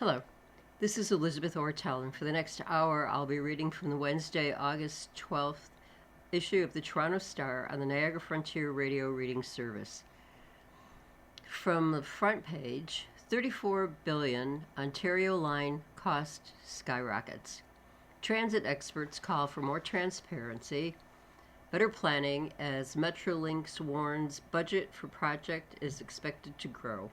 Hello, this is Elizabeth Ortel, and for the next hour I'll be reading from the Wednesday, August 12th issue of the Toronto Star on the Niagara Frontier Radio Reading Service. From the front page, $34 billion Ontario line cost skyrockets. Transit experts call for more transparency, better planning as Metrolinx warns budget for project is expected to grow.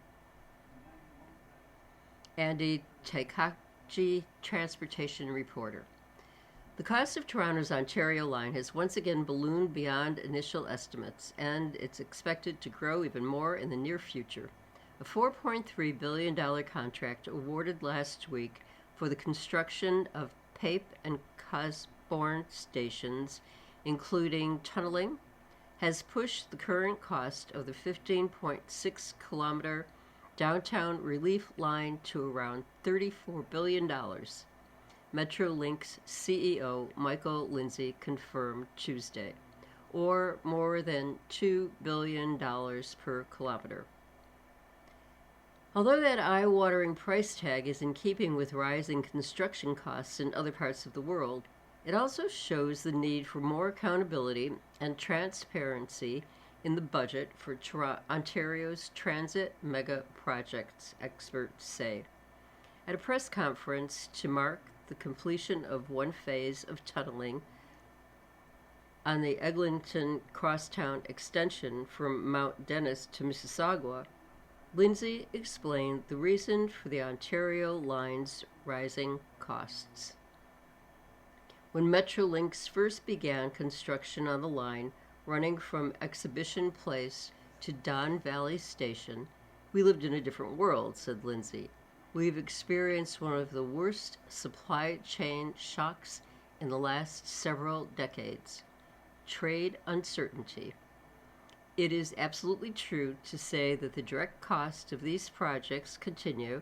Andy Taikachi, transportation reporter. The cost of Toronto's Ontario line has once again ballooned beyond initial estimates, and it's expected to grow even more in the near future. A $4.3 billion contract awarded last week for the construction of Pape and Cosborne stations, including tunneling, has pushed the current cost of the 15.6-kilometer downtown relief line to around $34 billion. Metrolinx CEO Michael Lindsay confirmed Tuesday, or more than $2 billion per kilometer. Although that eye-watering price tag is in keeping with rising construction costs in other parts of the world, it also shows the need for more accountability and transparency in the budget for Ontario's transit mega projects, experts say. At a press conference to mark the completion of one phase of tunneling on the Eglinton Crosstown extension from Mount Dennis to Mississauga, Lindsay explained the reason for the Ontario line's rising costs. When Metrolinx first began construction on the line, running from Exhibition Place to Don Valley Station, we lived in a different world, said Lindsay. We've experienced one of the worst supply chain shocks in the last several decades. Trade uncertainty. It is absolutely true to say that the direct cost of these projects continue,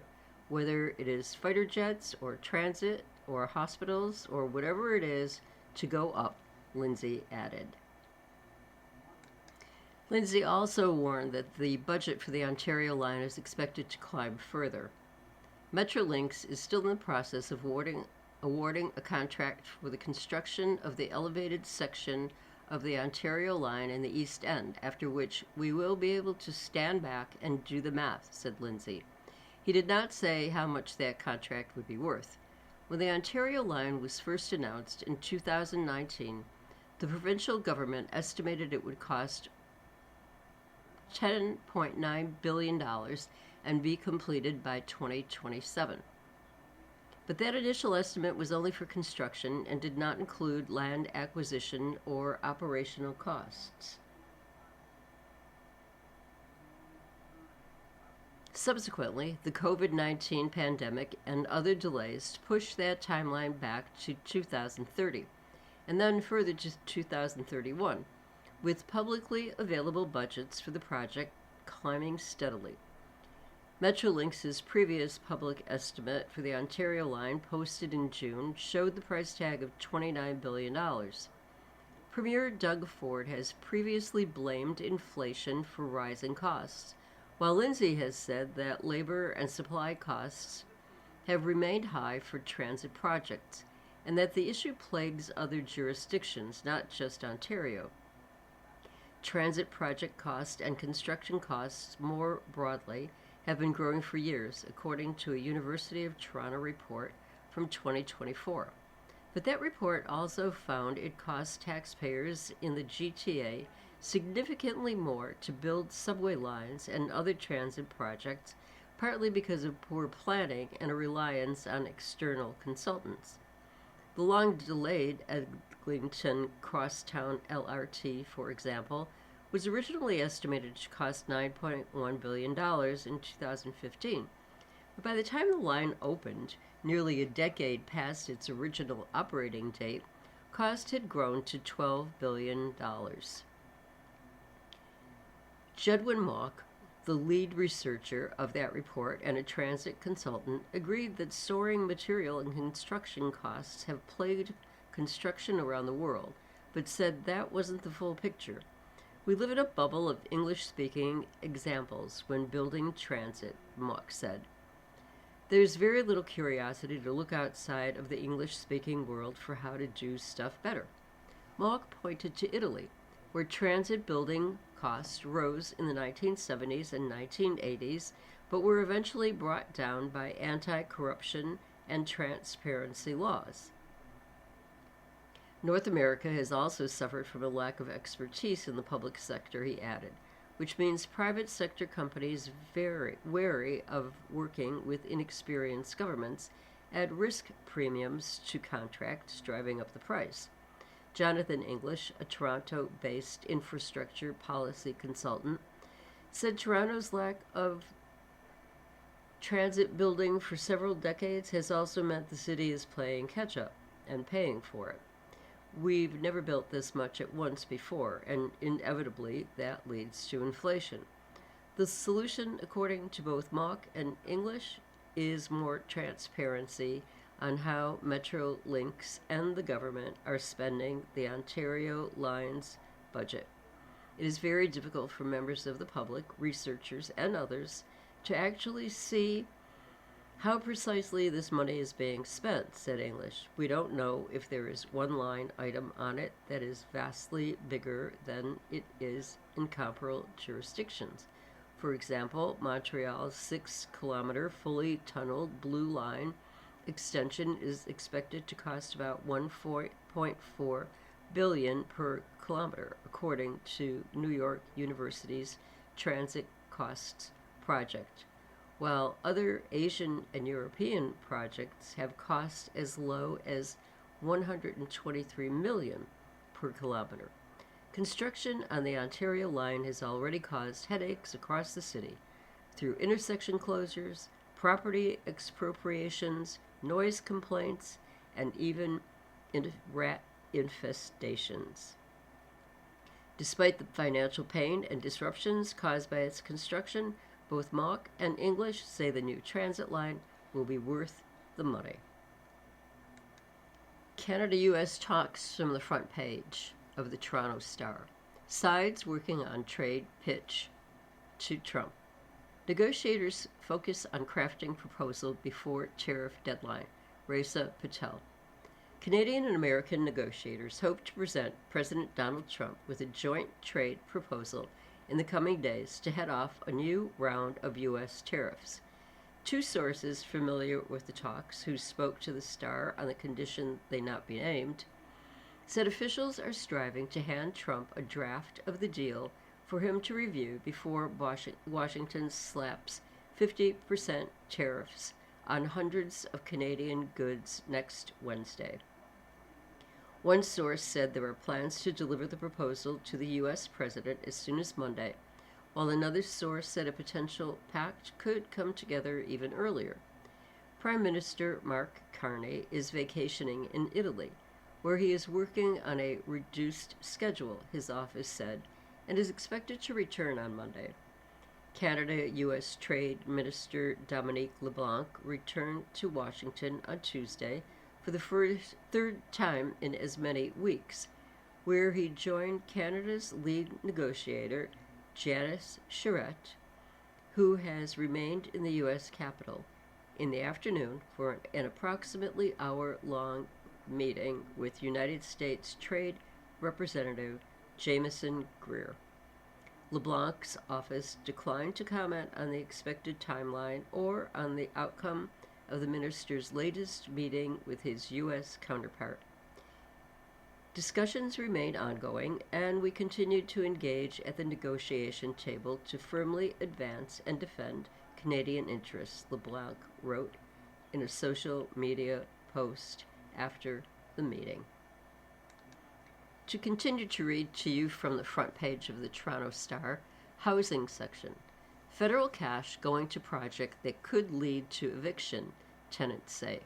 whether it is fighter jets or transit or hospitals or whatever it is, to go up, Lindsay added. Lindsay also warned that the budget for the Ontario line is expected to climb further. Metrolinx is still in the process of awarding a contract for the construction of the elevated section of the Ontario line in the East End, after which we will be able to stand back and do the math, said Lindsay. He did not say how much that contract would be worth. When the Ontario line was first announced in 2019, the provincial government estimated it would cost $10.9 billion and be completed by 2027. But that initial estimate was only for construction and did not include land acquisition or operational costs. Subsequently, the COVID-19 pandemic and other delays pushed that timeline back to 2030, and then further to 2031, with publicly available budgets for the project climbing steadily. Metrolinx's previous public estimate for the Ontario line, posted in June, showed the price tag of $29 billion. Premier Doug Ford has previously blamed inflation for rising costs, while Lindsay has said that labor and supply costs have remained high for transit projects, and that the issue plagues other jurisdictions, not just Ontario. Transit project costs and construction costs more broadly have been growing for years, according to a University of Toronto report from 2024. But that report also found it cost taxpayers in the GTA significantly more to build subway lines and other transit projects, partly because of poor planning and a reliance on external consultants. The long-delayed Eglinton Crosstown LRT, for example, was originally estimated to cost $9.1 billion in 2015. But by the time the line opened, nearly a decade past its original operating date, cost had grown to $12 billion. Jedwin Mauch, the lead researcher of that report and a transit consultant, agreed that soaring material and construction costs have plagued construction around the world, but said that wasn't the full picture. We live in a bubble of English-speaking examples when building transit, Mauch said. There's very little curiosity to look outside of the English-speaking world for how to do stuff better. Mauch pointed to Italy, where transit building costs rose in the 1970s and 1980s, but were eventually brought down by anti-corruption and transparency laws. North America has also suffered from a lack of expertise in the public sector, he added, which means private sector companies very wary of working with inexperienced governments add risk premiums to contracts, driving up the price. Jonathan English, a Toronto-based infrastructure policy consultant, said Toronto's lack of transit building for several decades has also meant the city is playing catch-up and paying for it. We've never built this much at once before, and inevitably that leads to inflation. The solution, according to both Mauch and English, is more transparency on how Metrolinx and the government are spending the Ontario Line's budget. It is very difficult for members of the public, researchers, and others to actually see how precisely this money is being spent, said English. We don't know if there is one line item on it that is vastly bigger than it is in comparable jurisdictions. For example, Montreal's 6-kilometer fully tunneled Blue Line extension is expected to cost about $1.4 billion per kilometer, according to New York University's Transit Costs Project, while other Asian and European projects have costs as low as $123 million per kilometer. Construction on the Ontario Line has already caused headaches across the city through intersection closures, property expropriations, noise complaints, and even rat infestations. Despite the financial pain and disruptions caused by its construction, both Mauch and English say the new transit line will be worth the money. Canada-US talks from the front page of the Toronto Star. Sides working on trade pitch to Trump. Negotiators focus on crafting proposal before tariff deadline. Reza Patel. Canadian and American negotiators hope to present President Donald Trump with a joint trade proposal in the coming days to head off a new round of U.S. tariffs. Two sources familiar with the talks, who spoke to the Star on the condition they not be named, said officials are striving to hand Trump a draft of the deal for him to review before Washington slaps 50% tariffs on hundreds of Canadian goods next Wednesday. One source said there are plans to deliver the proposal to the U.S. president as soon as Monday, while another source said a potential pact could come together even earlier. Prime Minister Mark Carney is vacationing in Italy, where he is working on a reduced schedule, his office said, and is expected to return on Monday. Canada-U.S. Trade Minister Dominique LeBlanc returned to Washington on Tuesday for the third time in as many weeks, where he joined Canada's lead negotiator, Janice Charette, who has remained in the U.S. Capitol, in the afternoon for an approximately hour-long meeting with United States Trade Representative Jameson Greer. LeBlanc's office declined to comment on the expected timeline or on the outcome of the minister's latest meeting with his U.S. counterpart. Discussions remain ongoing, and we continue to engage at the negotiation table to firmly advance and defend Canadian interests, LeBlanc wrote in a social media post after the meeting. To continue to read to you from the front page of the Toronto Star, housing section. Federal cash going to project that could lead to eviction, tenants say.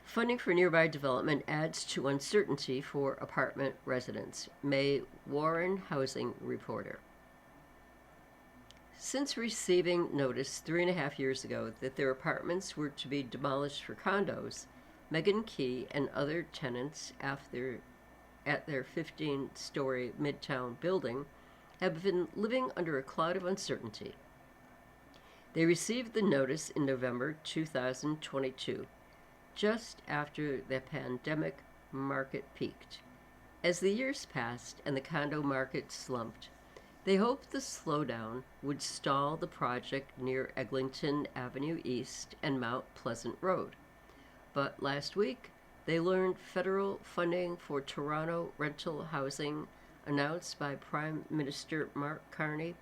Funding for nearby development adds to uncertainty for apartment residents, May Warren housing reporter. Since receiving notice 3.5 years ago that their apartments were to be demolished for condos, Megan Key and other tenants at their 15-story Midtown building have been living under a cloud of uncertainty. They received the notice in November 2022, just after the pandemic market peaked. As the years passed and the condo market slumped, they hoped the slowdown would stall the project near Eglinton Avenue East and Mount Pleasant Road. But last week, they learned federal funding for Toronto rental housing, announced by Prime Minister Mark Carney,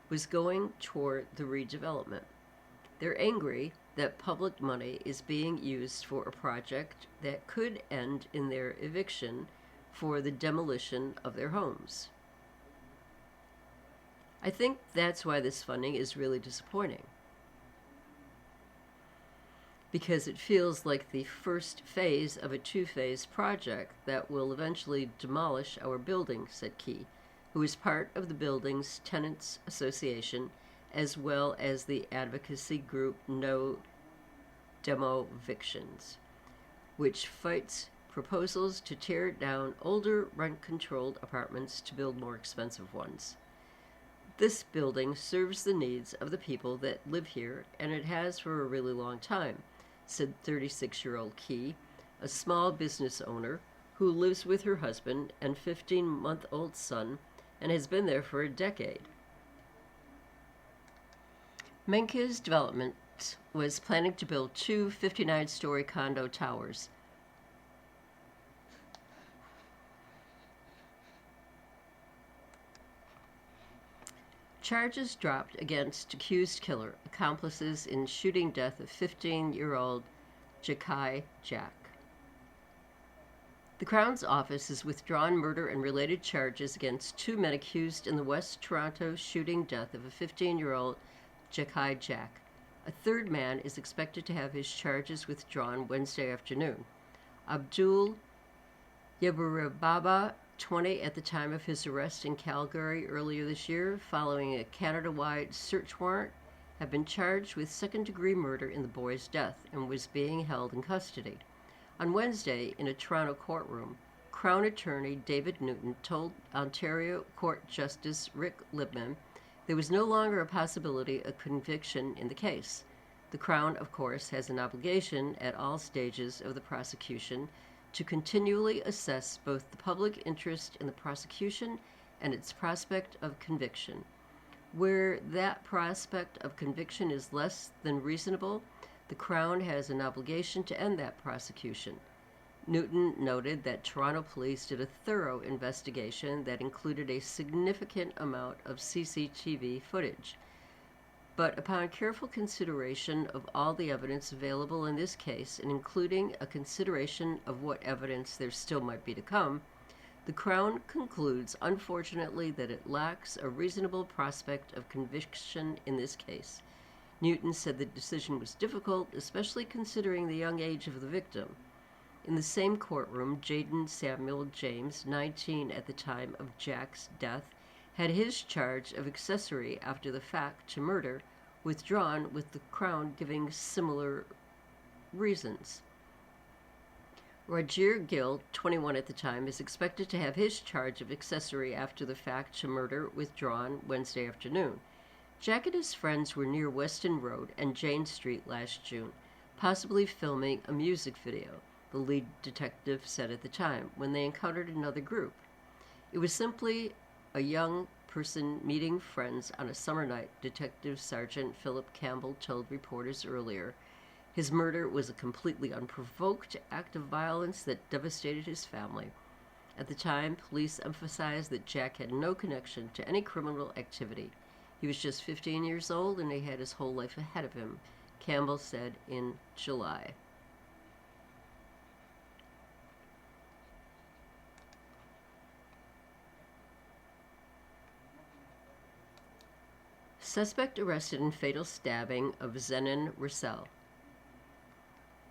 was going toward the redevelopment. They're angry that public money is being used for a project that could end in their eviction for the demolition of their homes. I think that's why this funding is really disappointing, because it feels like the first phase of a two-phase project that will eventually demolish our building, said Key, who is part of the building's tenants association, as well as the advocacy group No Demo Evictions, which fights proposals to tear down older rent-controlled apartments to build more expensive ones. This building serves the needs of the people that live here, and it has for a really long time, said 36-year-old Key, a small business owner who lives with her husband and 15-month-old son and has been there for a decade. Menkes Development was planning to build two 59-story condo towers. Charges dropped against accused killer, accomplices in shooting death of 15-year-old Jakai Jack. The Crown's office has withdrawn murder and related charges against two men accused in the West Toronto shooting death of a 15-year-old Jakai Jack. A third man is expected to have his charges withdrawn Wednesday afternoon. Abdul Yaburababa, 20 at the time of his arrest in Calgary earlier this year, following a Canada-wide search warrant, had been charged with second-degree murder in the boy's death and was being held in custody. On Wednesday, in a Toronto courtroom, Crown Attorney David Newton told Ontario Court Justice Rick Libman there was no longer a possibility of conviction in the case. The Crown, of course, has an obligation at all stages of the prosecution to continually assess both the public interest in the prosecution and its prospect of conviction. Where that prospect of conviction is less than reasonable, the Crown has an obligation to end that prosecution. Newton noted that Toronto police did a thorough investigation that included a significant amount of CCTV footage. But upon careful consideration of all the evidence available in this case, and including a consideration of what evidence there still might be to come, the Crown concludes, unfortunately, that it lacks a reasonable prospect of conviction in this case. Newton said the decision was difficult, especially considering the young age of the victim. In the same courtroom, Jaden Samuel James, 19 at the time of Jack's death, had his charge of accessory after the fact to murder withdrawn, with the Crown giving similar reasons. Roger Gill, 21 at the time, is expected to have his charge of accessory after the fact to murder withdrawn Wednesday afternoon. Jack and his friends were near Weston Road and Jane Street last June, possibly filming a music video, the lead detective said at the time, when they encountered another group. It was simply a young person meeting friends on a summer night, Detective Sergeant Philip Campbell told reporters earlier. His murder was a completely unprovoked act of violence that devastated his family. At the time, police emphasized that Jack had no connection to any criminal activity. He was just 15 years old and he had his whole life ahead of him, Campbell said in July. Suspect arrested in fatal stabbing of Zenon Roussel.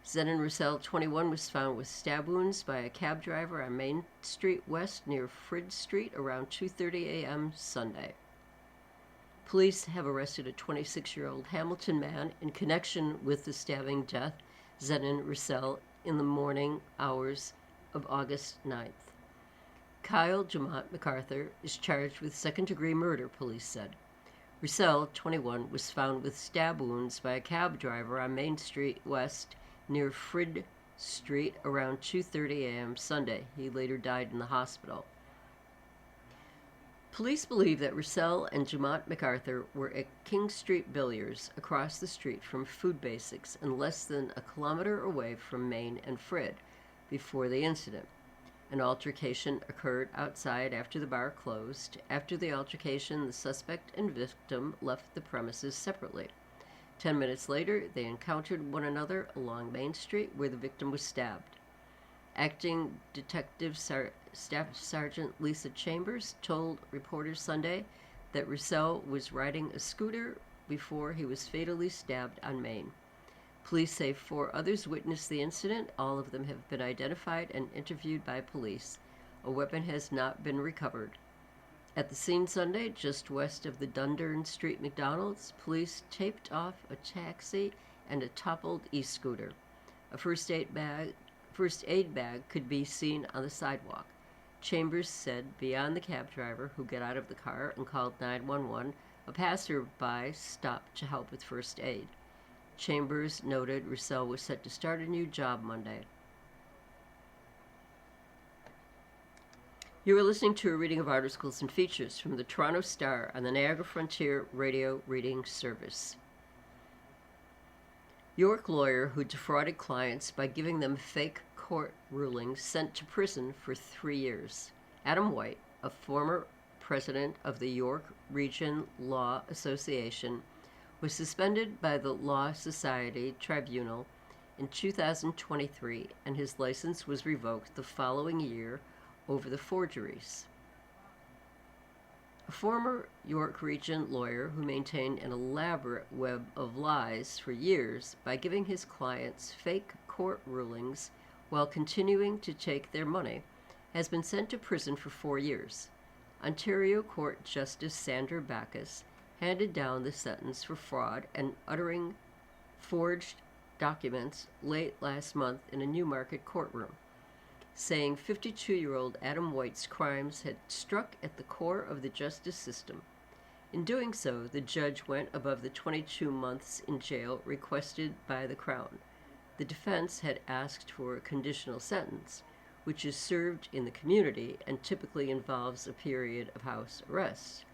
Zenon Roussel, 21, was found with stab wounds by a cab driver on Main Street West near Frid Street around 2:30 a.m. Sunday. Police have arrested a 26-year-old Hamilton man in connection with the stabbing death, Zenon Roussel, in the morning hours of August 9th. Kyle Jamont MacArthur is charged with second-degree murder, police said. Roussel, 21, was found with stab wounds by a cab driver on Main Street West near Frid Street around 2:30 a.m. Sunday. He later died in the hospital. Police believe that Roussel and Jamont MacArthur were at King Street Billiards across the street from Food Basics and less than a kilometer away from Main and Frid before the incident. An altercation occurred outside after the bar closed. After the altercation, the suspect and victim left the premises separately. 10 minutes later, they encountered one another along Main Street where the victim was stabbed. Acting Detective Staff Sergeant Lisa Chambers told reporters Sunday that Roussel was riding a scooter before he was fatally stabbed on Main. Police say 4 others witnessed the incident. All of them have been identified and interviewed by police. A weapon has not been recovered. At the scene Sunday, just west of the Dundurn Street McDonald's, police taped off a taxi and a toppled e-scooter. A first aid bag could be seen on the sidewalk. Chambers said beyond the cab driver, who got out of the car and called 911, a passerby stopped to help with first aid. Chambers noted Roussel was set to start a new job Monday. You are listening to a reading of articles and features from the Toronto Star on the Niagara Frontier Radio Reading Service. York lawyer who defrauded clients by giving them fake court rulings sent to prison for 3 years. Adam White, a former president of the York Region Law Association, was suspended by the Law Society Tribunal in 2023, and his license was revoked the following year over the forgeries. A former York Region lawyer who maintained an elaborate web of lies for years by giving his clients fake court rulings while continuing to take their money has been sent to prison for 4 years. Ontario Court Justice Sandra Backus handed down the sentence for fraud and uttering forged documents late last month in a Newmarket courtroom, saying 52-year-old Adam White's crimes had struck at the core of the justice system. In doing so, the judge went above the 22 months in jail requested by the Crown. The defense had asked for a conditional sentence, which is served in the community and typically involves a period of house arrest.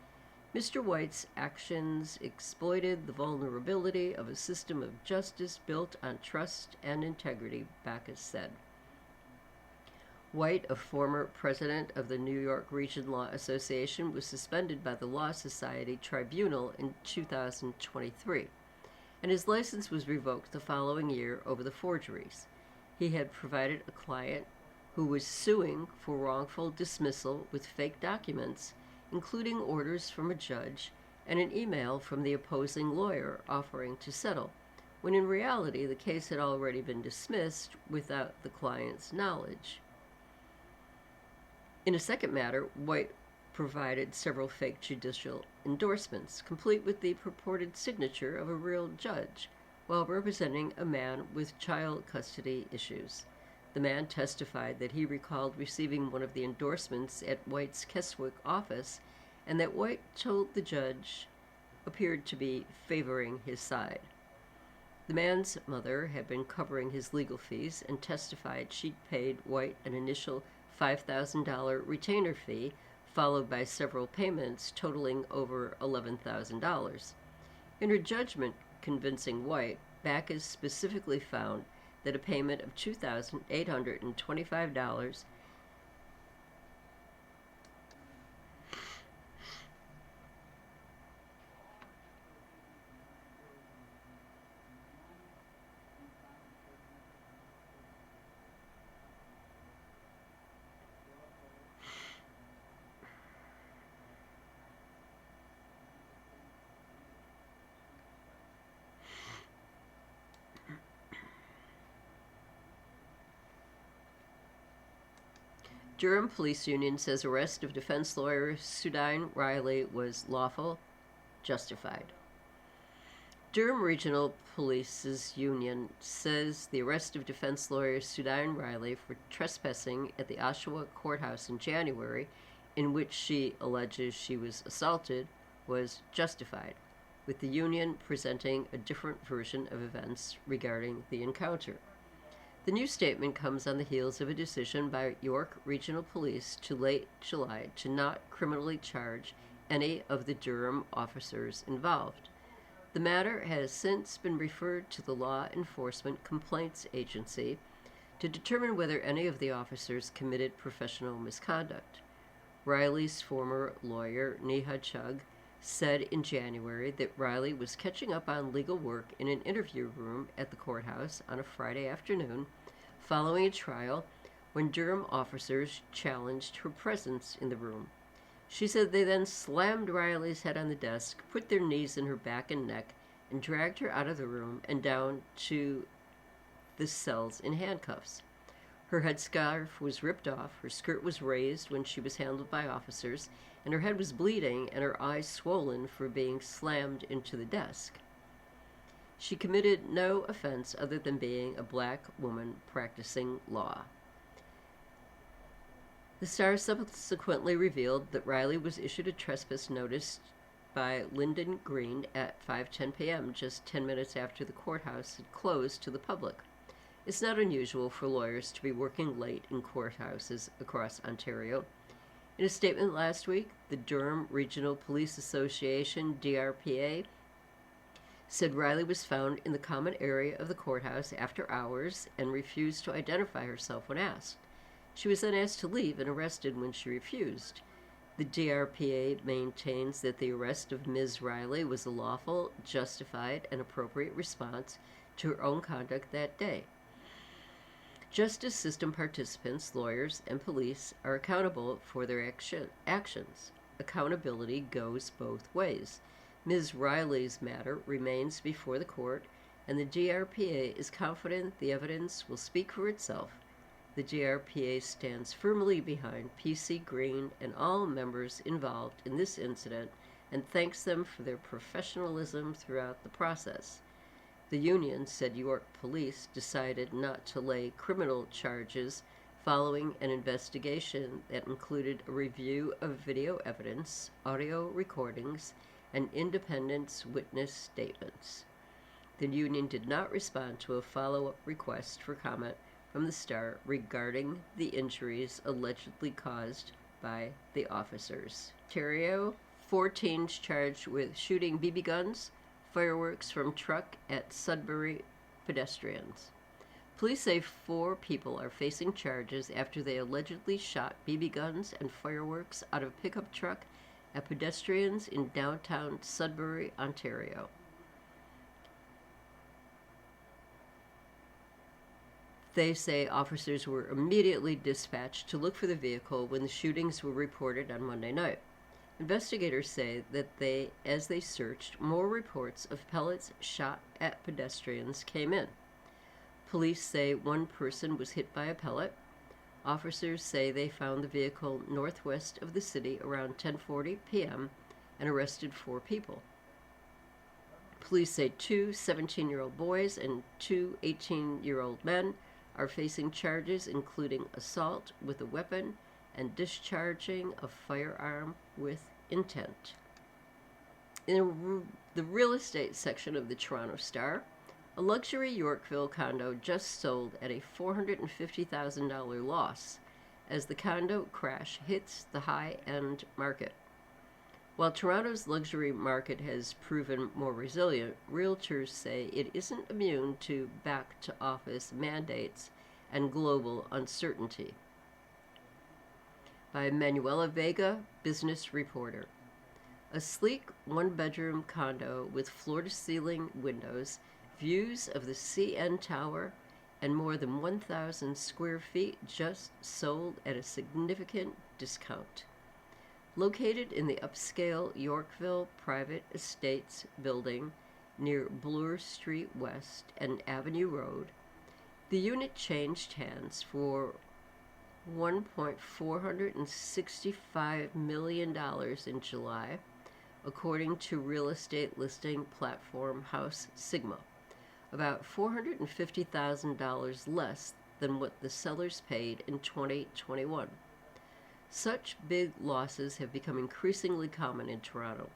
Mr. White's actions exploited the vulnerability of a system of justice built on trust and integrity, Backus said. White, a former president of the New York Region Law Association, was suspended by the Law Society Tribunal in 2023, and his license was revoked the following year over the forgeries. He had provided a client who was suing for wrongful dismissal with fake documents, including orders from a judge and an email from the opposing lawyer offering to settle, when in reality the case had already been dismissed without the client's knowledge. In a second matter, White provided several fake judicial endorsements, complete with the purported signature of a real judge, while representing a man with child custody issues. The man testified that he recalled receiving one of the endorsements at White's Keswick office, and that White told the judge appeared to be favoring his side. The man's mother had been covering his legal fees and testified she'd paid White an initial $5,000 retainer fee, followed by several payments totaling over $11,000. In her judgment convincing White, Backus specifically found that a payment of $2,825 Durham Police Union says arrest of defense lawyer Sudine Riley was lawful, justified. Durham Regional Police's Union says the arrest of defense lawyer Sudine Riley for trespassing at the Oshawa Courthouse in January, in which she alleges she was assaulted, was justified, with the union presenting a different version of events regarding the encounter. The new statement comes on the heels of a decision by York Regional Police to late July to not criminally charge any of the Durham officers involved. The matter has since been referred to the Law Enforcement Complaints Agency to determine whether any of the officers committed professional misconduct. Riley's former lawyer, Neha Chugh, said in January that Riley was catching up on legal work in an interview room at the courthouse on a Friday afternoon following a trial when Durham officers challenged her presence in the room. She said they then slammed Riley's head on the desk, put their knees in her back and neck, and dragged her out of the room and down to the cells in handcuffs. Her headscarf was ripped off, her skirt was raised when she was handled by officers, and her head was bleeding and her eyes swollen for being slammed into the desk. She committed no offense other than being a black woman practicing law. The Star subsequently revealed that Riley was issued a trespass notice by Lyndon Green at 5:10 p.m., just 10 minutes after the courthouse had closed to the public. It's not unusual for lawyers to be working late in courthouses across Ontario. In a statement last week, the Durham Regional Police Association, DRPA, said Riley was found in the common area of the courthouse after hours and refused to identify herself when asked. She was then asked to leave and arrested when she refused. The DRPA maintains that the arrest of Ms. Riley was a lawful, justified, and appropriate response to her own conduct that day. Justice system participants, lawyers, and police are accountable for their actions. Accountability goes both ways. Ms. Riley's matter remains before the court, and the DRPA is confident the evidence will speak for itself. The DRPA stands firmly behind PC Green and all members involved in this incident and thanks them for their professionalism throughout the process. The union said York Police decided not to lay criminal charges following an investigation that included a review of video evidence, audio recordings, and independent witness statements. The union did not respond to a follow-up request for comment from the Star regarding the injuries allegedly caused by the officers. Ontario, 4 teens charged with shooting BB guns, fireworks from truck at Sudbury pedestrians. Police say 4 people are facing charges after they allegedly shot BB guns and fireworks out of a pickup truck at pedestrians in downtown Sudbury, Ontario. They say officers were immediately dispatched to look for the vehicle when the shootings were reported on Monday night. Investigators say that as they searched, more reports of pellets shot at pedestrians came in. Police say 1 person was hit by a pellet. Officers say they found the vehicle northwest of the city around 10:40 p.m. and arrested 4 people. Police say 2 17-year-old boys and 2 18-year-old men are facing charges including assault with a weapon and discharging a firearm with intent. In the real estate section of the Toronto Star, a luxury Yorkville condo just sold at a $450,000 loss as the condo crash hits the high-end market. While Toronto's luxury market has proven more resilient, realtors say it isn't immune to back-to-office mandates and global uncertainty. By Manuela Vega, business reporter. A sleek 1-bedroom condo with floor-to-ceiling windows, views of the CN Tower, and more than 1,000 square feet just sold at a significant discount. Located in the upscale Yorkville Private Estates building near Bloor Street West and Avenue Road, the unit changed hands for $1.465 million in July, according to real estate listing platform House Sigma, about $450,000 less than what the sellers paid in 2021. Such big losses have become increasingly common in Toronto.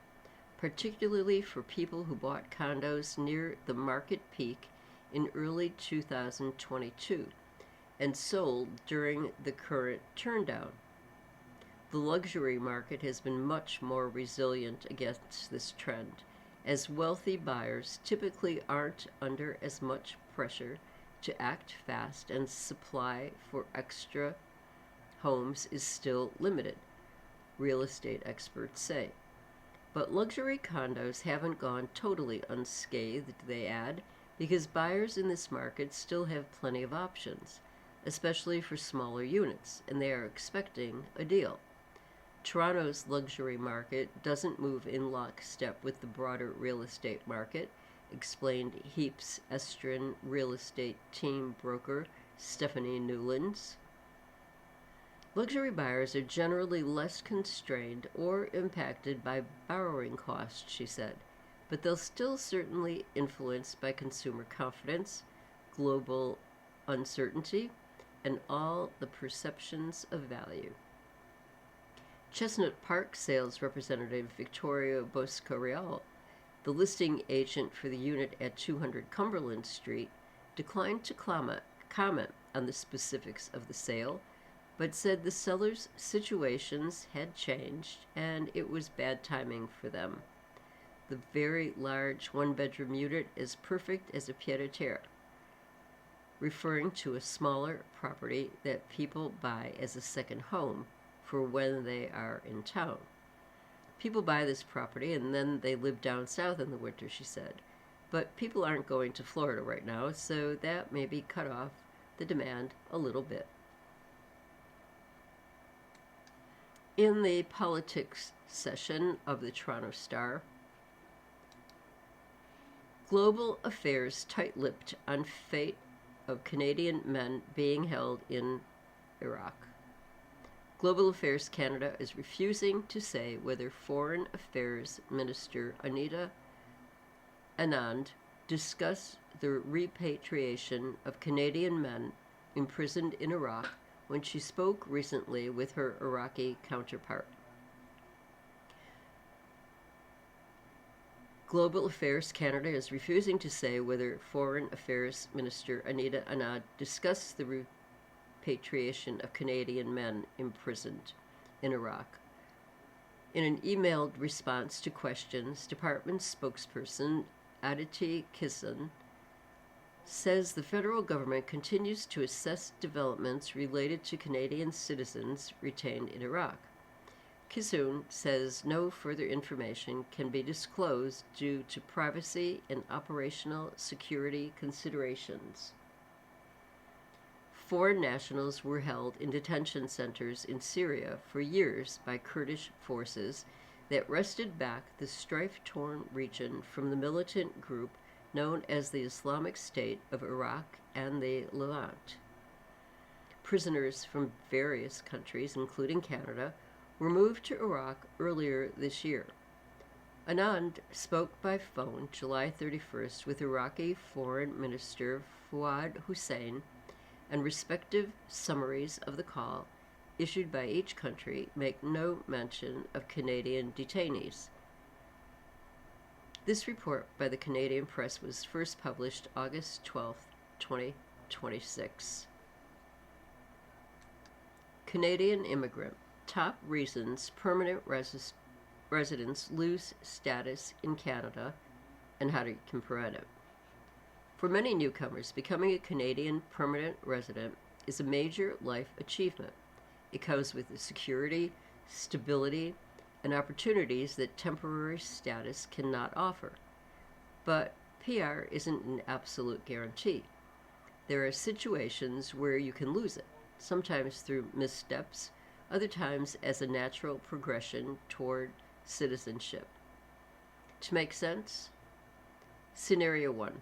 particularly for people who bought condos near the market peak in early 2022 and sold during the current turndown. The luxury market has been much more resilient against this trend, as wealthy buyers typically aren't under as much pressure to act fast and supply for extra homes is still limited, real estate experts say. But luxury condos haven't gone totally unscathed, they add, because buyers in this market still have plenty of options, especially for smaller units, and they are expecting a deal. Toronto's luxury market doesn't move in lockstep with the broader real estate market, explained Heaps Estrin real estate team broker Stephanie Newlands. Luxury buyers are generally less constrained or impacted by borrowing costs, she said, but they'll still certainly influenced by consumer confidence, global uncertainty, and all the perceptions of value. Chestnut Park sales representative Victoria Bosco-Real, the listing agent for the unit at 200 Cumberland Street, declined to comment on the specifics of the sale, but said the sellers' situations had changed and it was bad timing for them. The very large one-bedroom unit is perfect as a pied-à-terre, referring to a smaller property that people buy as a second home for when they are in town. People buy this property and then they live down south in the winter, she said. But people aren't going to Florida right now, so that maybe cut off the demand a little bit. In the politics session of the Toronto Star, global affairs tight-lipped on fate of Canadian men being held in Iraq. Global Affairs Canada is refusing to say whether Foreign Affairs Minister Anita Anand discussed the repatriation of Canadian men imprisoned in Iraq when she spoke recently with her Iraqi counterpart. Global Affairs Canada is refusing to say whether Foreign Affairs Minister Anita Anand discussed the repatriation of Canadian men imprisoned in Iraq. In an emailed response to questions, Department spokesperson Aditi Kisson says the federal government continues to assess developments related to Canadian citizens retained in Iraq. Kissoon says no further information can be disclosed due to privacy and operational security considerations. Foreign nationals were held in detention centers in Syria for years by Kurdish forces that wrested back the strife-torn region from the militant group known as the Islamic State of Iraq and the Levant. Prisoners from various countries, including Canada, were moved to Iraq earlier this year. Anand spoke by phone July 31st with Iraqi Foreign Minister Fuad Hussein, and respective summaries of the call issued by each country make no mention of Canadian detainees. This report by the Canadian Press was first published August 12, 2026. Canadian immigrant. Top reasons permanent residents lose status in Canada and how to prevent it. For many newcomers, becoming a Canadian permanent resident is a major life achievement. It comes with the security, stability, and opportunities that temporary status cannot offer. But PR isn't an absolute guarantee. There are situations where you can lose it, sometimes through missteps, other times as a natural progression toward citizenship. To make sense? Scenario 1.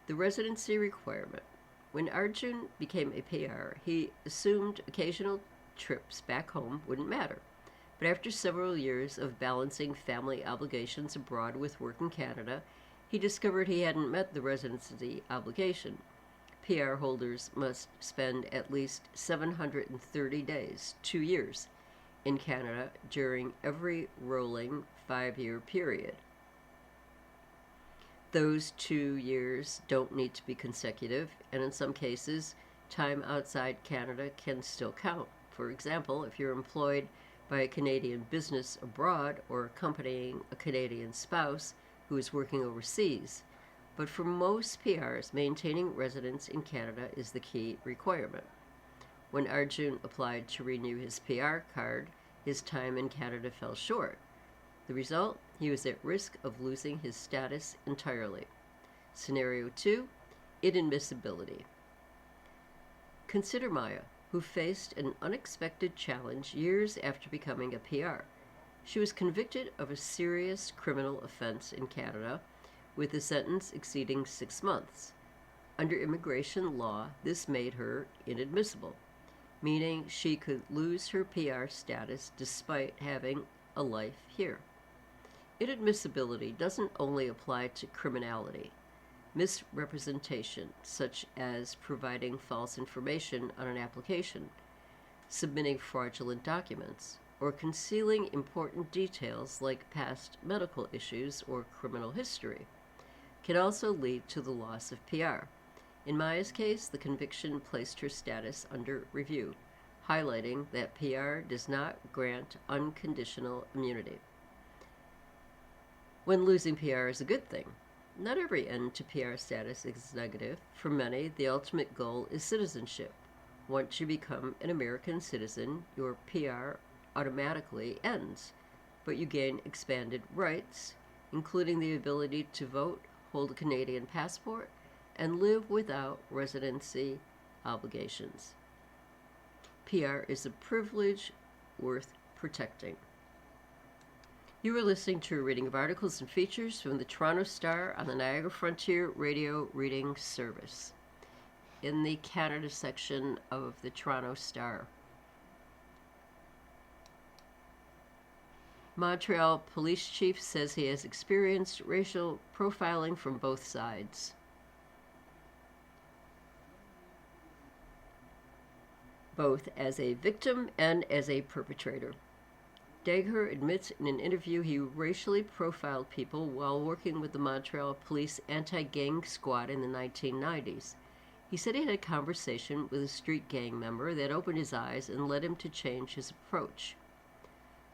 The residency requirement. When Arjun became a PR, he assumed occasional trips back home wouldn't matter. But after several years of balancing family obligations abroad with work in Canada, he discovered he hadn't met the residency obligation. PR holders must spend at least 730 days, 2 years, in Canada during every rolling 5-year period. Those 2 years don't need to be consecutive, and in some cases, time outside Canada can still count. For example, if you're employed by a Canadian business abroad or accompanying a Canadian spouse who is working overseas. But for most PRs, maintaining residence in Canada is the key requirement. When Arjun applied to renew his PR card, his time in Canada fell short. The result? He was at risk of losing his status entirely. Scenario 2, inadmissibility. Consider Maya, who faced an unexpected challenge years after becoming a PR. She was convicted of a serious criminal offense in Canada, with a sentence exceeding 6 months. Under immigration law, this made her inadmissible, meaning she could lose her PR status despite having a life here. Inadmissibility doesn't only apply to criminality. Misrepresentation, such as providing false information on an application, submitting fraudulent documents, or concealing important details like past medical issues or criminal history, can also lead to the loss of PR. In Maya's case, the conviction placed her status under review, highlighting that PR does not grant unconditional immunity. When losing PR is a good thing, not every end to PR status is negative. For many, the ultimate goal is citizenship. Once you become an American citizen, your PR automatically ends, but you gain expanded rights, including the ability to vote, hold a Canadian passport, and live without residency obligations. PR is a privilege worth protecting. You are listening to a reading of articles and features from the Toronto Star on the Niagara Frontier Radio Reading Service in the Canada section of the Toronto Star. Montreal police chief says he has experienced racial profiling from both sides. Both as a victim and as a perpetrator. Dagher admits in an interview he racially profiled people while working with the Montreal Police Anti-Gang Squad in the 1990s. He said he had a conversation with a street gang member that opened his eyes and led him to change his approach.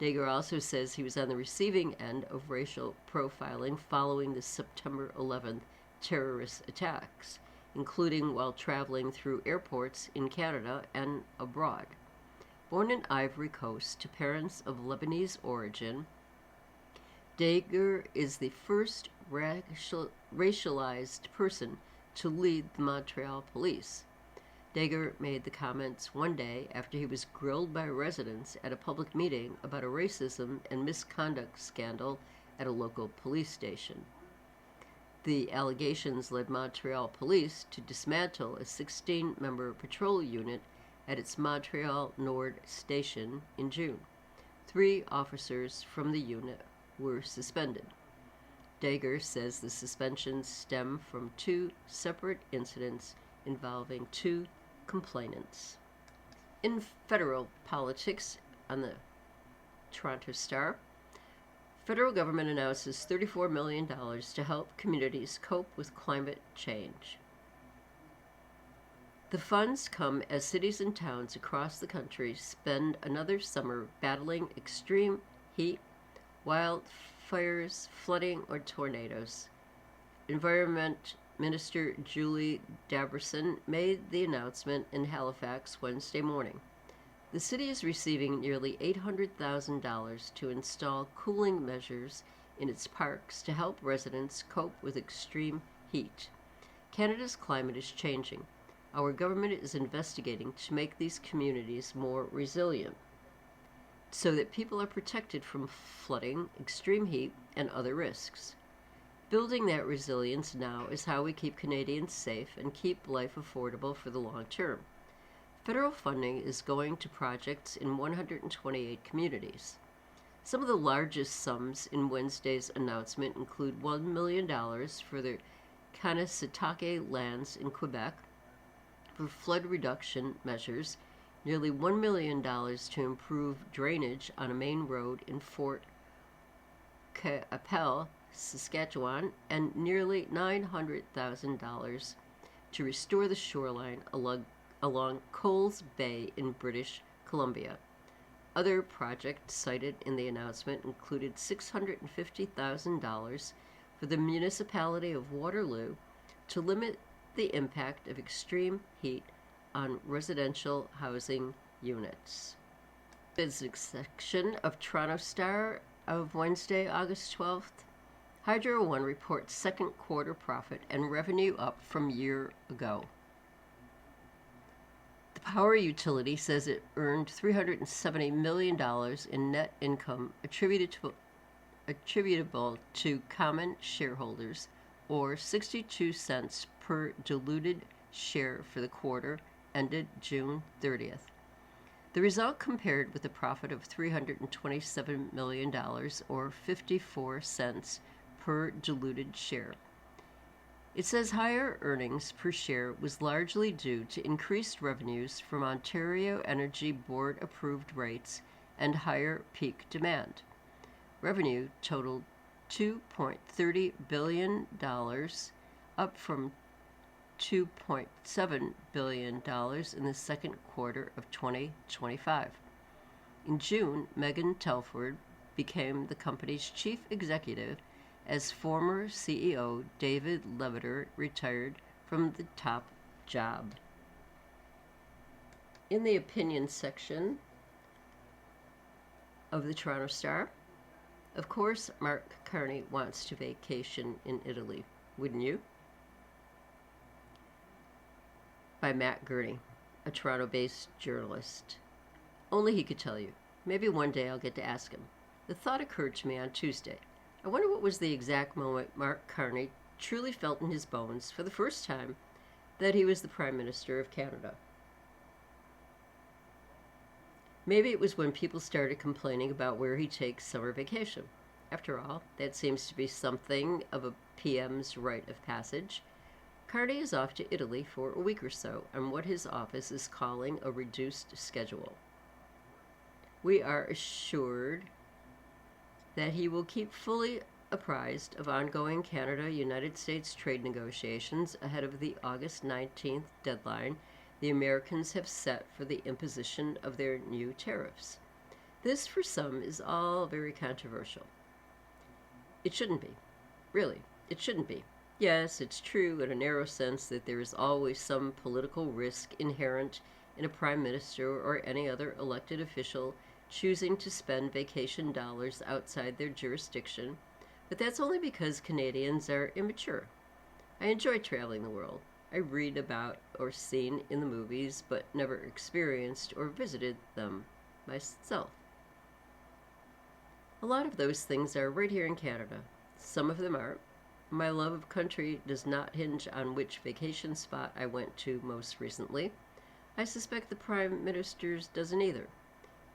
Dagher also says he was on the receiving end of racial profiling following the September 11th terrorist attacks, including while traveling through airports in Canada and abroad. Born in Ivory Coast to parents of Lebanese origin, Dagher is the first racialized person to lead the Montreal police. Dagher made the comments one day after he was grilled by residents at a public meeting about a racism and misconduct scandal at a local police station. The allegations led Montreal police to dismantle a 16-member patrol unit at its Montreal Nord station in June. 3 officers from the unit were suspended. Dagher says the suspensions stem from 2 separate incidents involving 2 complainants. In federal politics, on the Toronto Star, federal government announces $34 million to help communities cope with climate change. The funds come as cities and towns across the country spend another summer battling extreme heat, wildfires, flooding, or tornadoes. Environment Minister Julie Daberson made the announcement in Halifax Wednesday morning. The city is receiving nearly $800,000 to install cooling measures in its parks to help residents cope with extreme heat. Canada's climate is changing. Our government is investigating to make these communities more resilient so that people are protected from flooding, extreme heat, and other risks. Building that resilience now is how we keep Canadians safe and keep life affordable for the long term. Federal funding is going to projects in 128 communities. Some of the largest sums in Wednesday's announcement include $1 million for the Kanesatake lands in Quebec, for flood reduction measures, nearly $1 million to improve drainage on a main road in Fort Qu'Appelle, Saskatchewan, and nearly $900,000 to restore the shoreline along Coles Bay in British Columbia. Other projects cited in the announcement included $650,000 for the municipality of Waterloo to limit the impact of extreme heat on residential housing units. Business section of Toronto Star of Wednesday, August 12th. Hydro One reports second quarter profit and revenue up from year ago. The power utility says it earned $370 million in net income attributable to common shareholders, or 62 cents per diluted share for the quarter ended June 30th. The result compared with a profit of $327 million, or 54 cents per diluted share. It says higher earnings per share was largely due to increased revenues from Ontario Energy Board approved rates and higher peak demand. Revenue totaled $2.30 billion, up from $2.7 billion in the second quarter of 2025. In June, Megan Telford became the company's chief executive as former CEO David Lebeter retired from the top job. In the opinion section of the Toronto Star, of course, Mark Carney wants to vacation in Italy. Wouldn't you? By Matt Gurney, a Toronto-based journalist. Only he could tell you. Maybe one day I'll get to ask him. The thought occurred to me on Tuesday. I wonder what was the exact moment Mark Carney truly felt in his bones for the first time that he was the Prime Minister of Canada. Maybe it was when people started complaining about where he takes summer vacation. After all, that seems to be something of a PM's rite of passage. Carney is off to Italy for a week or so on what his office is calling a reduced schedule. We are assured that he will keep fully apprised of ongoing Canada-United States trade negotiations ahead of the August 19th deadline the Americans have set for the imposition of their new tariffs. This, for some, is all very controversial. It shouldn't be. Really, it shouldn't be. Yes, it's true in a narrow sense that there is always some political risk inherent in a prime minister or any other elected official choosing to spend vacation dollars outside their jurisdiction, but that's only because Canadians are immature. I enjoy traveling the world. I read about or seen in the movies, but never experienced or visited them myself. A lot of those things are right here in Canada. Some of them aren't. My love of country does not hinge on which vacation spot I went to most recently. I suspect the Prime Minister's doesn't either.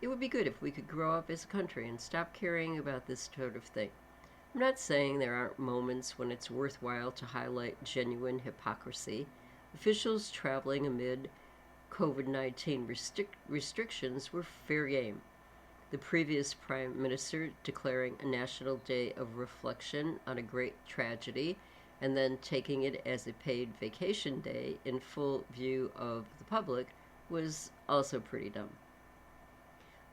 It would be good if we could grow up as a country and stop caring about this sort of thing. I'm not saying there aren't moments when it's worthwhile to highlight genuine hypocrisy. Officials traveling amid COVID-19 restrictions were fair game. The previous Prime Minister declaring a national day of reflection on a great tragedy and then taking it as a paid vacation day in full view of the public was also pretty dumb.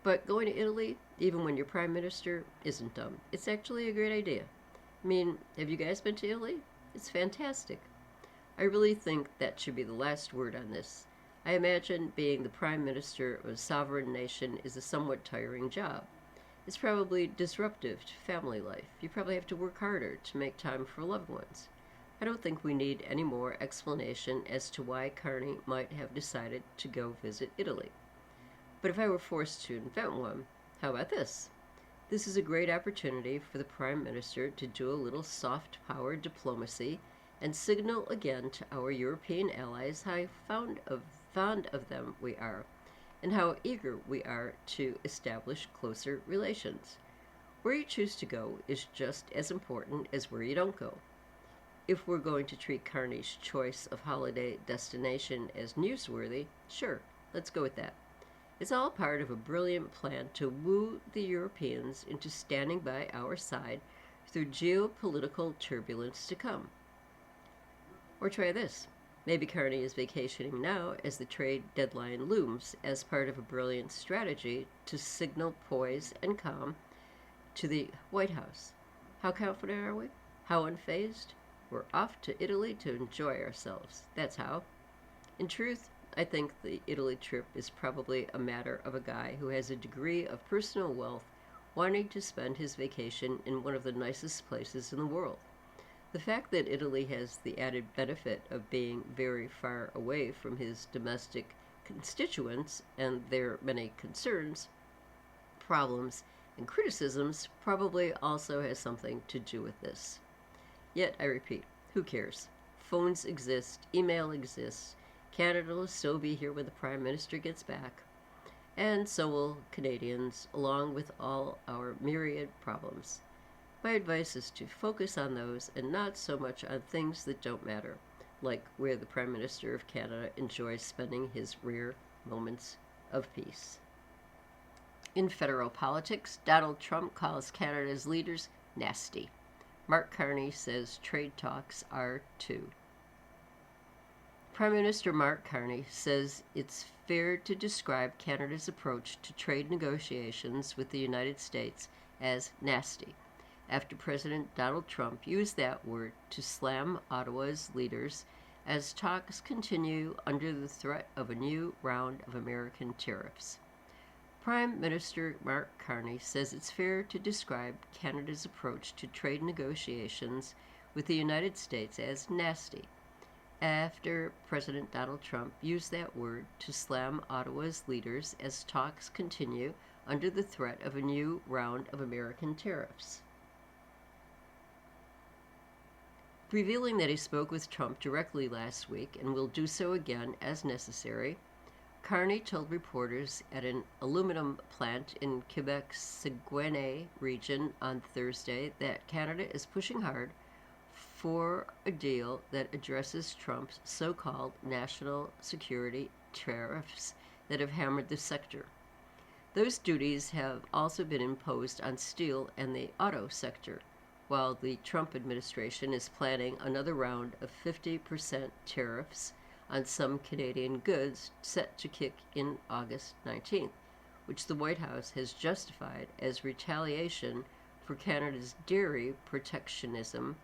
But going to Italy, even when you're Prime Minister, isn't dumb. It's actually a great idea. I mean, have you guys been to Italy? It's fantastic. I really think that should be the last word on this. I imagine being the Prime Minister of a sovereign nation is a somewhat tiring job. It's probably disruptive to family life. You probably have to work harder to make time for loved ones. I don't think we need any more explanation as to why Carney might have decided to go visit Italy. But if I were forced to invent one, how about this? This is a great opportunity for the Prime Minister to do a little soft power diplomacy and signal again to our European allies how fond of them we are and how eager we are to establish closer relations. Where you choose to go is just as important as where you don't go. If we're going to treat Carney's choice of holiday destination as newsworthy, sure, let's go with that. It's all part of a brilliant plan to woo the Europeans into standing by our side through geopolitical turbulence to come. Or try this. Maybe Carney is vacationing now as the trade deadline looms as part of a brilliant strategy to signal poise and calm to the White House. How confident are we? How unfazed? We're off to Italy to enjoy ourselves. That's how. In truth, I think the Italy trip is probably a matter of a guy who has a degree of personal wealth wanting to spend his vacation in one of the nicest places in the world. The fact that Italy has the added benefit of being very far away from his domestic constituents and their many concerns, problems, and criticisms probably also has something to do with this. Yet, I repeat, who cares? Phones exist, email exists, Canada will still be here when the Prime Minister gets back, and so will Canadians, along with all our myriad problems. My advice is to focus on those and not so much on things that don't matter, like where the Prime Minister of Canada enjoys spending his rare moments of peace. In federal politics, Donald Trump calls Canada's leaders nasty. Mark Carney says trade talks are too. Prime Minister Mark Carney says it's fair to describe Canada's approach to trade negotiations with the United States as nasty, after President Donald Trump used that word to slam Ottawa's leaders as talks continue under the threat of a new round of American tariffs. Prime Minister Mark Carney says it's fair to describe Canada's approach to trade negotiations with the United States as nasty, after President Donald Trump used that word to slam Ottawa's leaders as talks continue under the threat of a new round of American tariffs. Revealing that he spoke with Trump directly last week and will do so again as necessary, Carney told reporters at an aluminum plant in Quebec's Saguenay region on Thursday that Canada is pushing hard for a deal that addresses Trump's so-called national security tariffs that have hammered the sector. Those duties have also been imposed on steel and the auto sector, while the Trump administration is planning another round of 50% tariffs on some Canadian goods set to kick in August 19th, which the White House has justified as retaliation for Canada's dairy protectionism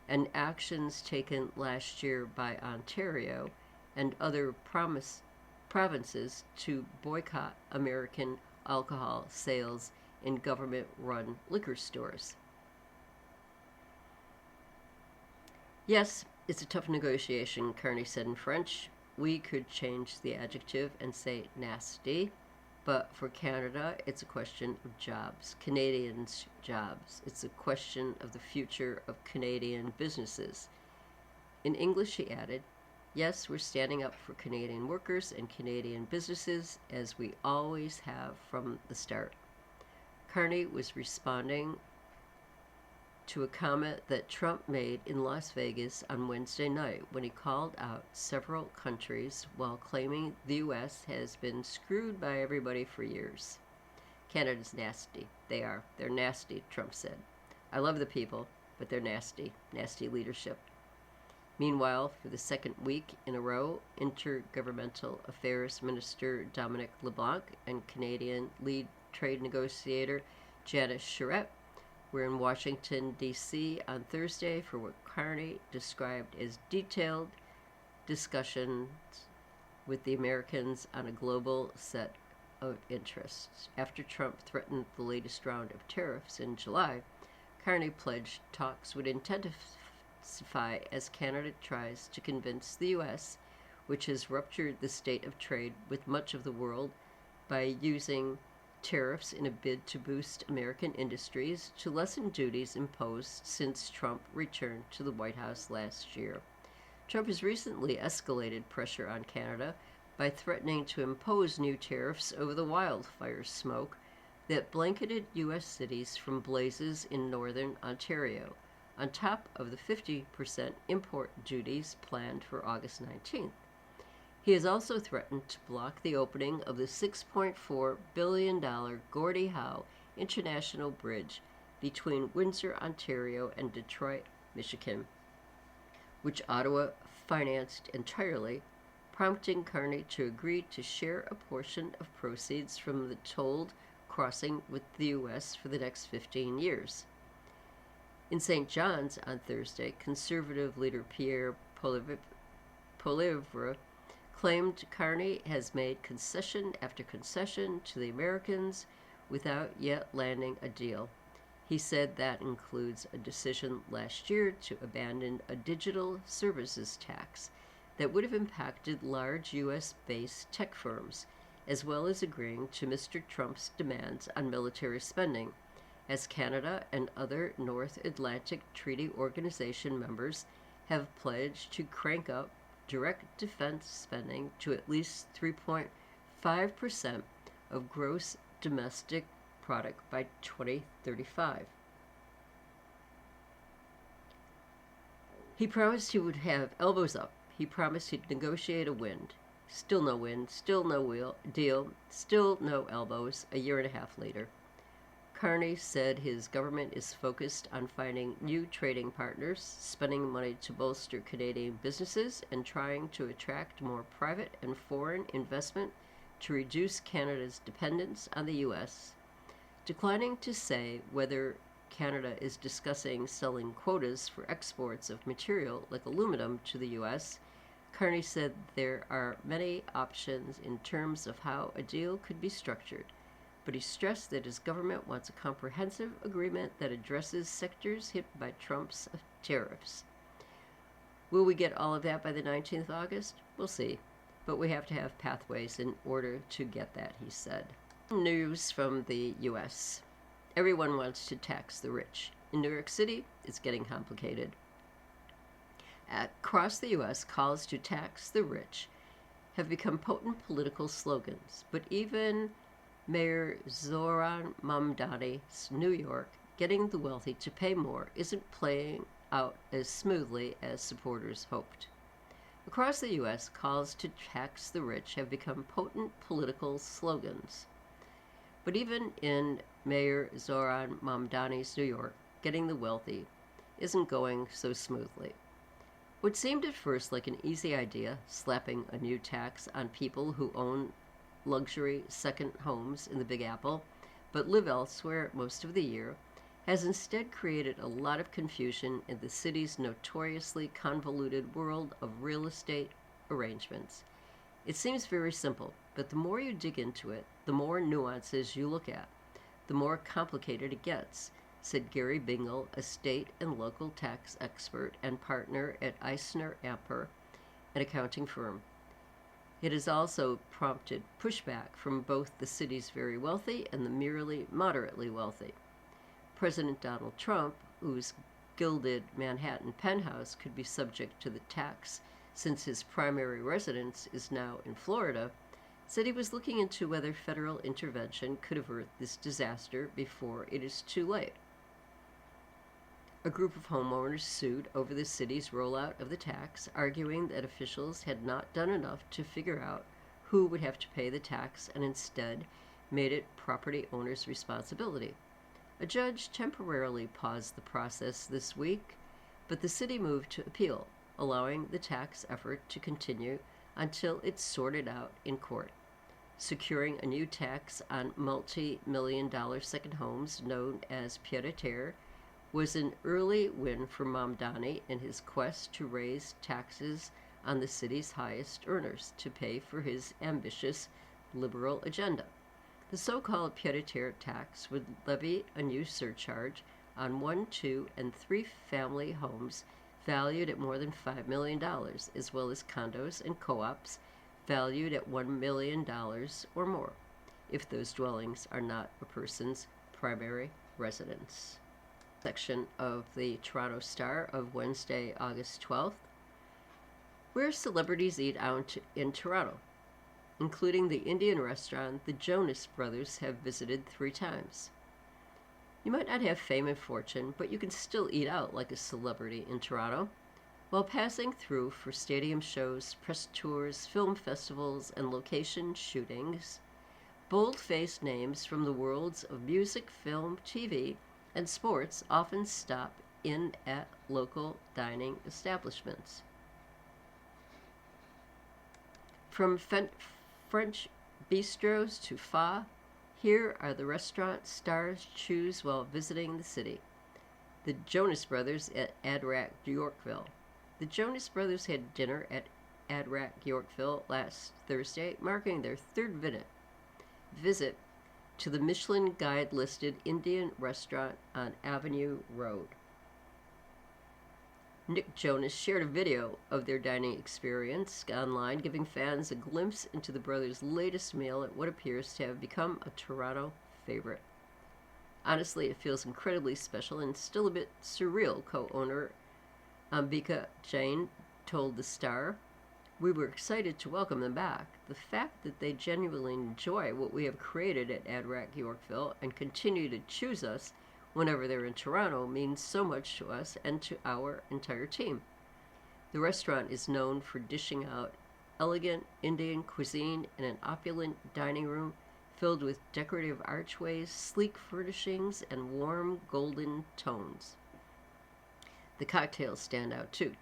and actions taken last year by Ontario and other provinces to boycott American alcohol sales in government-run liquor stores. Yes, it's a tough negotiation, Carney said in French. We could change the adjective and say nasty, but for Canada, it's a question of jobs, Canadians' jobs. It's a question of the future of Canadian businesses. In English, he added, yes, we're standing up for Canadian workers and Canadian businesses, as we always have from the start. Carney was responding to a comment that Trump made in Las Vegas on Wednesday night when he called out several countries while claiming the U.S. has been screwed by everybody for years. Canada's nasty. They are. They're nasty, Trump said. I love the people, but they're nasty. Nasty leadership. Meanwhile, for the second week in a row, Intergovernmental Affairs Minister Dominic LeBlanc and Canadian lead trade negotiator Janice Charette were in Washington, D.C. on Thursday for what Carney described as detailed discussions with the Americans on a global set of interests. After Trump threatened the latest round of tariffs in July, Carney pledged talks would intensify as Canada tries to convince the U.S., which has ruptured the state of trade with much of the world by using tariffs in a bid to boost American industries, to lessen duties imposed since Trump returned to the White House last year. Trump has recently escalated pressure on Canada by threatening to impose new tariffs over the wildfire smoke that blanketed U.S. cities from blazes in northern Ontario, on top of the 50% import duties planned for August 19th. He has also threatened to block the opening of the $6.4 billion Gordie Howe International Bridge between Windsor, Ontario, and Detroit, Michigan, which Ottawa financed entirely, prompting Carney to agree to share a portion of proceeds from the tolled crossing with the U.S. for the next 15 years. In St. John's on Thursday, Conservative leader Pierre Poilievre claimed Carney has made concession after concession to the Americans without yet landing a deal. He said that includes a decision last year to abandon a digital services tax that would have impacted large U.S.-based tech firms, as well as agreeing to Mr. Trump's demands on military spending, as Canada and other North Atlantic Treaty Organization members have pledged to crank up direct defense spending to at least 3.5% of gross domestic product by 2035. He promised he would have elbows up. He promised he'd negotiate a win. Still no win, still no deal, still no elbows a year and a half later. Carney said his government is focused on finding new trading partners, spending money to bolster Canadian businesses, and trying to attract more private and foreign investment to reduce Canada's dependence on the U.S. Declining to say whether Canada is discussing selling quotas for exports of material like aluminum to the U.S., Carney said there are many options in terms of how a deal could be structured, but he stressed that his government wants a comprehensive agreement that addresses sectors hit by Trump's tariffs. Will we get all of that by the 19th of August? We'll see, but we have to have pathways in order to get that, he said. News from the U.S. Everyone wants to tax the rich. In New York City, it's getting complicated. Across the U.S., calls to tax the rich have become potent political slogans, but even Mayor Zohran Mamdani's New York, getting the wealthy to pay more, isn't playing out as smoothly as supporters hoped. Across the U.S., calls to tax the rich have become potent political slogans. But even in Mayor Zohran Mamdani's New York, getting the wealthy isn't going so smoothly. What seemed at first like an easy idea, slapping a new tax on people who own luxury second homes in the Big Apple, but live elsewhere most of the year, has instead created a lot of confusion in the city's notoriously convoluted world of real estate arrangements. It seems very simple, but the more you dig into it, the more nuances you look at, the more complicated it gets, said Gary Bingle, a state and local tax expert and partner at Eisner Amper, an accounting firm. It has also prompted pushback from both the city's very wealthy and the merely moderately wealthy. President Donald Trump, whose gilded Manhattan penthouse could be subject to the tax since his primary residence is now in Florida, said he was looking into whether federal intervention could avert this disaster before it is too late. A group of homeowners sued over the city's rollout of the tax, arguing that officials had not done enough to figure out who would have to pay the tax and instead made it property owners' responsibility. A judge temporarily paused the process this week, but the city moved to appeal, allowing the tax effort to continue until it's sorted out in court. Securing a new tax on multi-million-dollar second homes known as pied-à-terre was an early win for Mamdani in his quest to raise taxes on the city's highest earners to pay for his ambitious liberal agenda. The so-called pied-à-terre tax would levy a new surcharge on 1, 2, and 3 family homes valued at more than $5 million, as well as condos and co-ops valued at $1 million or more, if those dwellings are not a person's primary residence. Section of the Toronto Star of Wednesday, August 12th, where celebrities eat out in Toronto, including the Indian restaurant the Jonas Brothers have visited 3 times. You might not have fame and fortune, but you can still eat out like a celebrity in Toronto. While passing through for stadium shows, press tours, film festivals, and location shootings, bold-faced names from the worlds of music, film, TV, and sports often stop in at local dining establishments. From French bistros to pho, here are the restaurant stars choose while visiting the city. The Jonas Brothers at Adrac, Yorkville. The Jonas Brothers had dinner at Adrac, Yorkville last Thursday, marking their third visit to the Michelin Guide listed Indian restaurant on Avenue Road. Nick Jonas shared a video of their dining experience online, giving fans a glimpse into the brothers' latest meal at what appears to have become a Toronto favorite. Honestly, it feels incredibly special and still a bit surreal, co-owner Ambika Jain told The Star. We were excited to welcome them back. The fact that they genuinely enjoy what we have created at Adrac Yorkville and continue to choose us whenever they're in Toronto means so much to us and to our entire team. The restaurant is known for dishing out elegant Indian cuisine in an opulent dining room filled with decorative archways, sleek furnishings, and warm golden tones. The cocktails stand out too,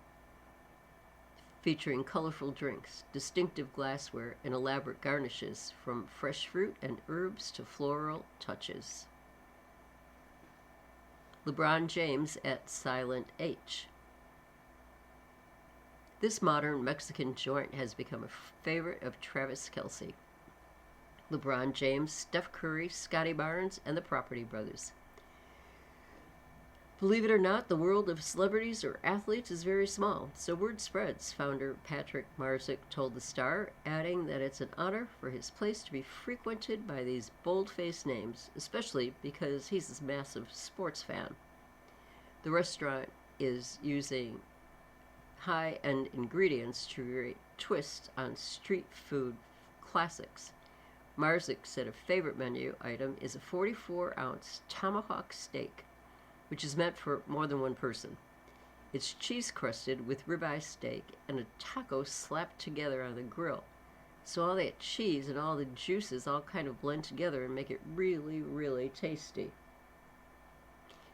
featuring colorful drinks, distinctive glassware, and elaborate garnishes from fresh fruit and herbs to floral touches. LeBron James at Silent H. This modern Mexican joint has become a favorite of Travis Kelce, LeBron James, Steph Curry, Scotty Barnes, and the Property Brothers. Believe it or not, the world of celebrities or athletes is very small, so word spreads, founder Patrick Marzik told The Star, adding that it's an honor for his place to be frequented by these bold-faced names, especially because he's a massive sports fan. The restaurant is using high-end ingredients to create twists on street food classics. Marzik said a favorite menu item is a 44-ounce tomahawk steak, which is meant for more than one person. It's cheese-crusted with ribeye steak and a taco slapped together on the grill. So all that cheese and all the juices all kind of blend together and make it really, really tasty.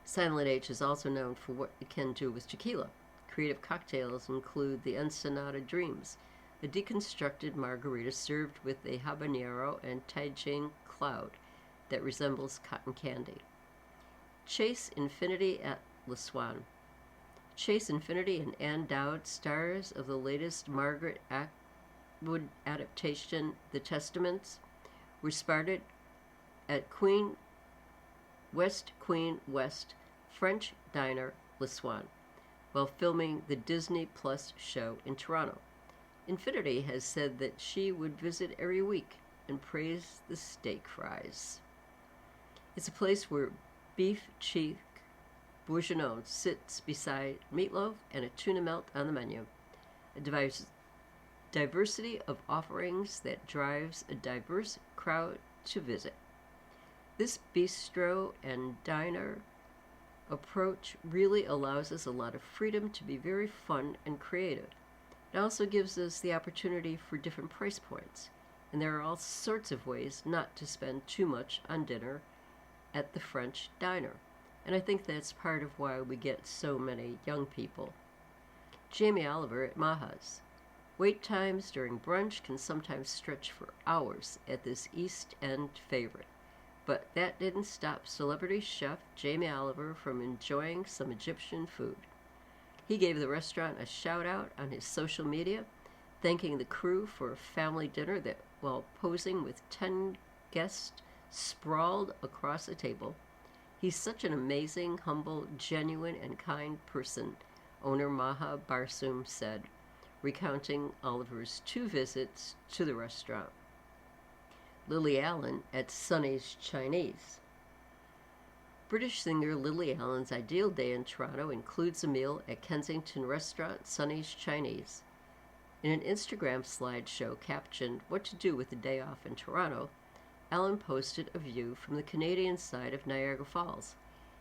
Silent H is also known for what it can do with tequila. Creative cocktails include the Ensenada Dreams, a deconstructed margarita served with a habanero and Taijing cloud that resembles cotton candy. Chase Infinity at Le Swan. Chase Infinity and Ann Dowd, stars of the latest Margaret Atwood adaptation, The Testaments, were spotted at Queen West French diner Le Swan while filming the Disney Plus show in Toronto. Infinity has said that she would visit every week and praise the steak fries. It's a place where beef cheek bourguignon sits beside meatloaf and a tuna melt on the menu. A diversity of offerings that drives a diverse crowd to visit. This bistro and diner approach really allows us a lot of freedom to be very fun and creative. It also gives us the opportunity for different price points, and there are all sorts of ways not to spend too much on dinner at the French diner, and I think that's part of why we get so many young people. Jamie Oliver at Maha's. Wait times during brunch can sometimes stretch for hours at this East End favorite, but that didn't stop celebrity chef Jamie Oliver from enjoying some Egyptian food. He gave the restaurant a shout out on his social media, thanking the crew for a family dinner that, while posing with 10 guests sprawled across a table. He's such an amazing, humble, genuine, and kind person, owner Maha Barsoom said, recounting Oliver's 2 visits to the restaurant. Lily Allen at Sonny's Chinese. British singer Lily Allen's ideal day in Toronto includes a meal at Kensington restaurant Sonny's Chinese. In an Instagram slideshow captioned "What to do with the day off in Toronto," Allen posted a view from the Canadian side of Niagara Falls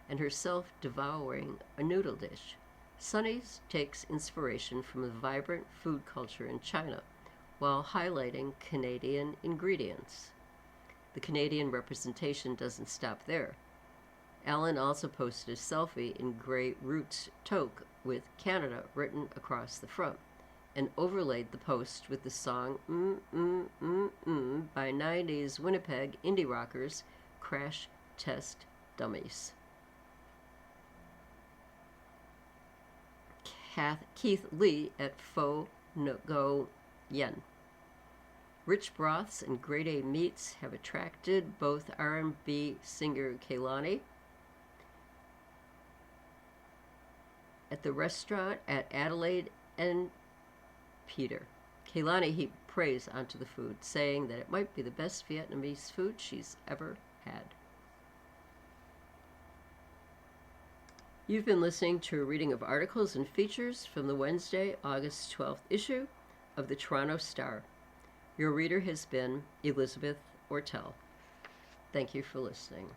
and herself devouring a noodle dish. Sonny's takes inspiration from the vibrant food culture in China while highlighting Canadian ingredients. The Canadian representation doesn't stop there. Allen also posted a selfie in gray Roots toque with Canada written across the front and overlaid the post with the song by 90s Winnipeg indie rockers Crash Test Dummies. Keith Lee at Faux No Yen. Rich broths and grade A meats have attracted both R&B singer Kehlani at the restaurant at Adelaide and Peter. Kehlani heaped praise onto the food, saying that it might be the best Vietnamese food she's ever had. You've been listening to a reading of articles and features from the Wednesday, August 12th issue of the Toronto Star. Your reader has been Elizabeth Ortel. Thank you for listening.